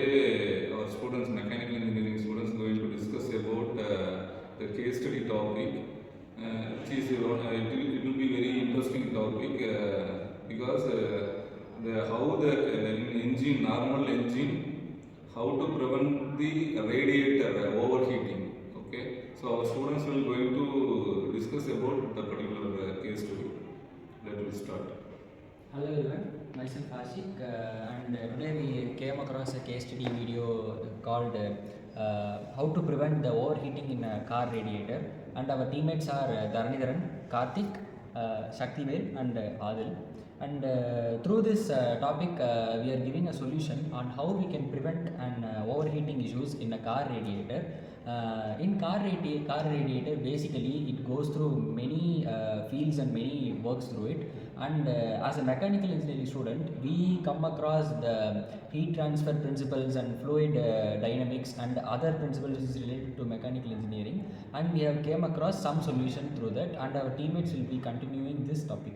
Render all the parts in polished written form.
today our students, mechanical engineering students, going to discuss about the case study topic. Which is it will be very interesting topic because how the engine, normal engine, how to prevent the radiator overheating. Okay, so our students will going to discuss about the particular case study. Let us start. Hello everyone, myself Ashik and today we came across a case study video called how to prevent the overheating in a car radiator, and our teammates are Dharanidaran, Karthik, Shaktivel and Adil, and through this topic we are giving a solution on how we can prevent an overheating issues in a car radiator. In car radiator basically it goes through many fields and many works through it, and as a mechanical engineering student we come across the heat transfer principles and fluid dynamics and other principles related to mechanical engineering, and we have came across some solution through that, and our teammates will be continuing this topic.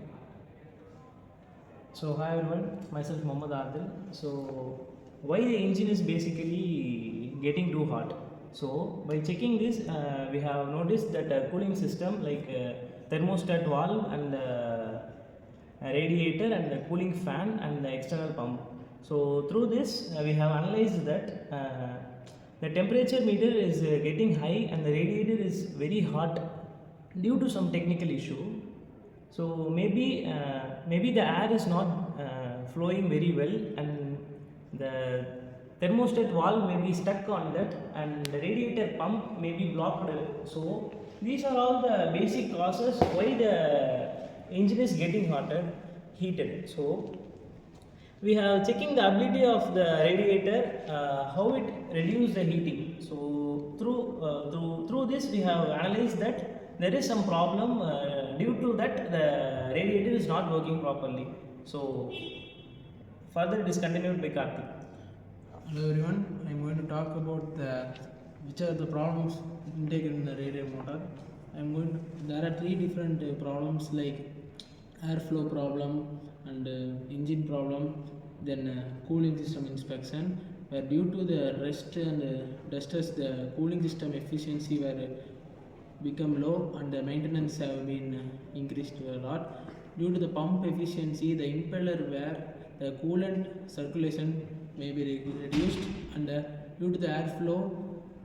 So hi everyone, myself Mohammad Adil. So why the engine is basically getting too hot? So by checking this we have noticed that a cooling system like thermostat valve and a radiator and a cooling fan and the external pump. So through this we have analyzed that the temperature meter is getting high and the radiator is very hot due to some technical issue. So maybe the air is not flowing very well, and the thermostat valve may be stuck on that, and the radiator pump may be blocked. So these are all the basic causes why the engine is getting heated. So we have checking the ability of the radiator, how it reduces the heating. So through this we have analyzed that there is some problem due to that the radiator is not working properly. So further it is continued by Karthik. Hello everyone, I am going to talk about which are the problems intake in the radiator motor. There are three different problems like airflow problem and engine problem, then cooling system inspection, where due to the rust and dusters the cooling system efficiency were become low and the maintenance have been increased a lot. Due to the pump efficiency, the impeller where the coolant circulation may be reduced, and due to the airflow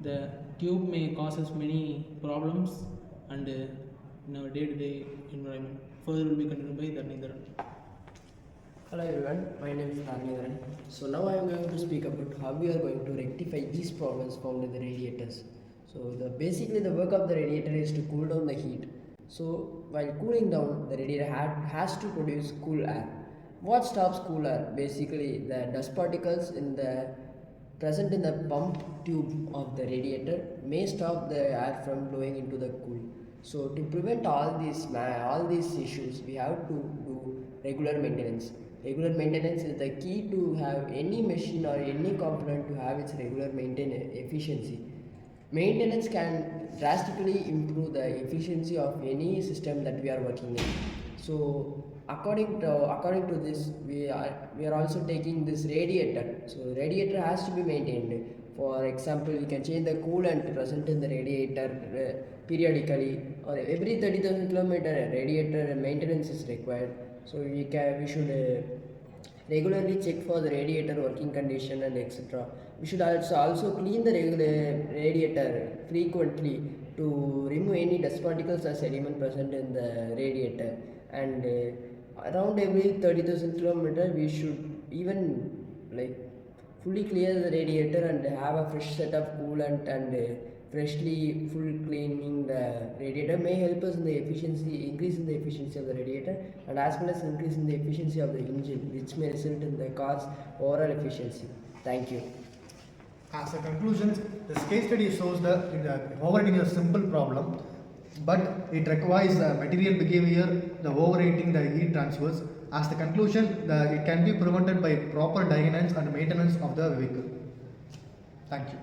the tube may causes many problems and in our day-to-day environment. Further will be continued by Dharanidaran. Hello everyone, my name is Dharanidaran. So now I am going to speak about how we are going to rectify these problems found in the radiators. So basically the work of the radiator is to cool down the heat. So while cooling down, the radiator has to produce cool air. What stops cool air? Basically the dust particles present in the pump tube of the radiator may stop the air from blowing into the cool. So to prevent all these issues, we have to do regular maintenance. Regular maintenance is the key to have any machine or any component to have its regular maintenance efficiency. Maintenance can drastically improve the efficiency of any system that we are working in. So according to this, we are also taking this radiator. So radiator has to be maintained. For example, we can change the coolant present in the radiator periodically, or every 30,000 km radiator maintenance is required. So we should regularly check for the radiator working condition and etc. We should also clean the radiator frequently to remove any dust particles or sediment present in the radiator, and around every 30,000 km we should even fully clear the radiator and have a fresh set of coolant, and freshly full cleaning the radiator may help us in the increase in the efficiency of the radiator, and as well as increase in the efficiency of the engine, which may result in the car's overall efficiency. Thank you. As a conclusion, this case study shows the overheating is a simple problem, but it requires the material behavior, the overheating, the heat transfers. As the conclusion, it can be prevented by proper diagnosis and maintenance of the vehicle. Thank you.